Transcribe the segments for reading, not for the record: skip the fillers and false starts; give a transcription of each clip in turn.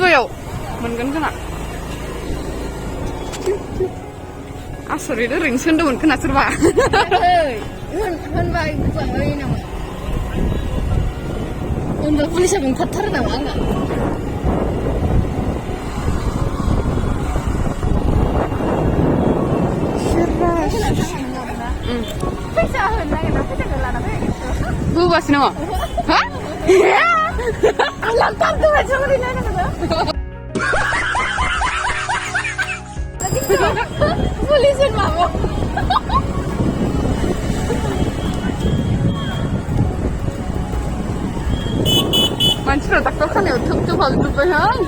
हwswbaiआव मोनगोन खोना आसरित ओरैनो सोंदोंमोन खोना सोरबा होनबाय गोबाङै नामा होनबा पुलिसा बुंथारथारो नामा आंना फैसा होनो नागिरना फैसाखौ लाना फै होबासो नामा हा लांथारदों मानसिफोर नायनांगौ पुलिस माबा मानसिफ्रा डाक्टार खानायाव थोब थोब हाबजोब्बायहाय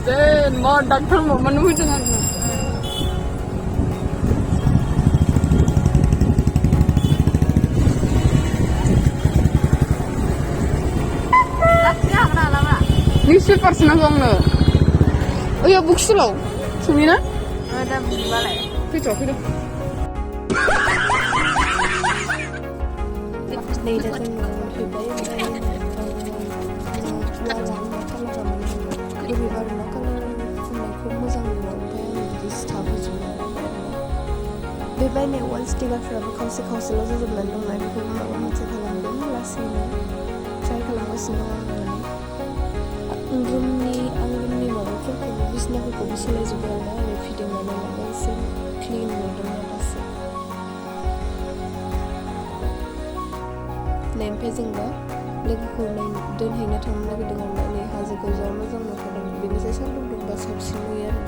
जेन मा डाक्टार माबानो फैदों आरो निउसपेपारसो नांगौ आंनो ओइया बुकस्टलाव सोंनि ना दा बुंबालाय फैथ'वाखै दे नै दा जों फैबाय ओमफ्राय बोरैबा मा कालार फुननायखौ मोजां नुयो ओमफ्राय आं बिदि सिथाबहोजोबनाय बे बायनाय वाल स्टिकारफ्राबो खावसे खावसेल' जाजोबनानै दंना बेखौबो माबा मोनसे खालामगोन लासैनो ट्राइ खालामगासिनो दं आं रुमनि माबाफोरखौबो बिसिनाफोरखौबो सोलायजोब्बाय आरोना ओरै फिदिंनानै माबा एसे क्लिन नुदों आरो दासो नै ओमफ्राय जों दा लोगोखौ दोनहैनो थांनो नागिरदों आरोना नै हाजोखौ जा मोजां नुखादों बेनिफ्राय सान्दुं दुंबा साबसिन नुयो आरो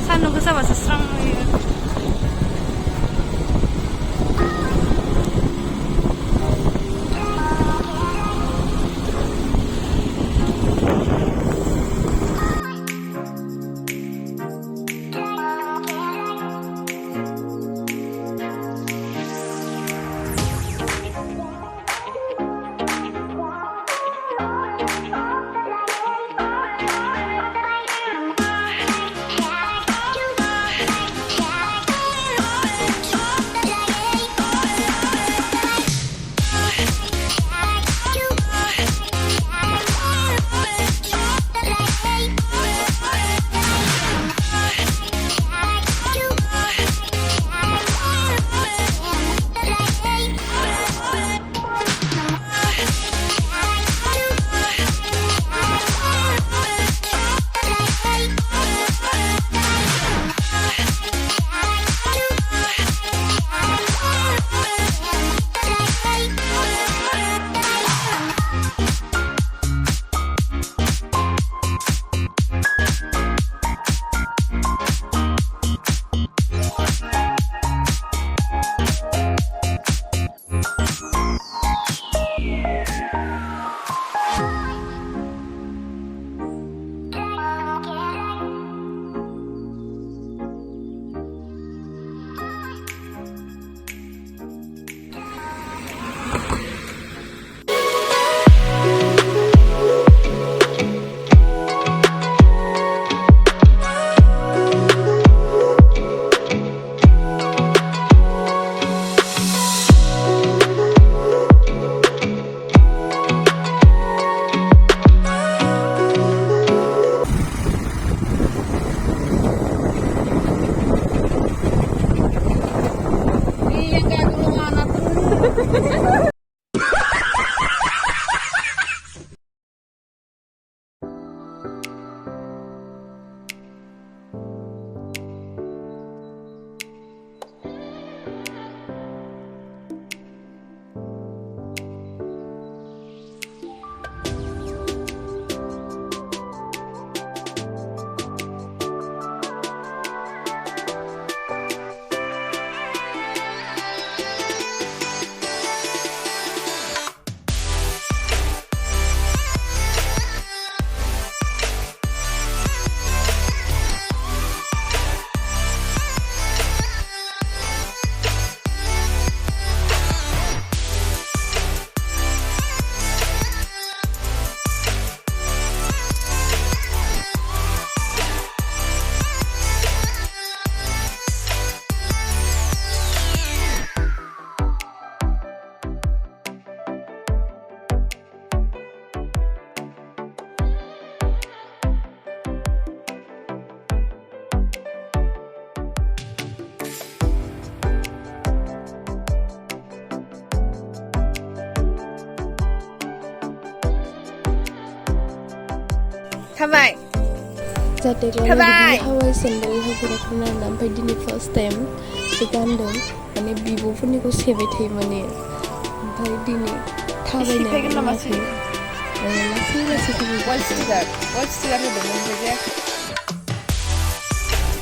सान्दुं गोसाबासो स्रां नुयो थाबाय जाहाथे थाबाय हावाय सेन्देल होफेराखैमोन आरोना ओमफ्राय दिनै फार्स्ट टाइम बे गानदों माने बिब'फोरनिखौ सेबाय थायो माने ओमफ्राय दिनै थाबायनो सिखायगोन नामा रोङाखै लासै लासै होदोंमोन जे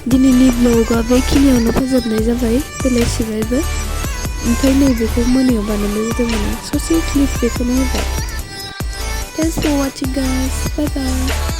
दिनैनि ब्लगा बेखिनियावनो फोजोबनाय जाबाय बेलासिबायबो ओमफ्राय नैबेखौ मोनायाव बानायनाय जादोंमोन ससे क्लिप बेखौनो होबाय थेंक्स फर वाचिं गाइस बाय बाय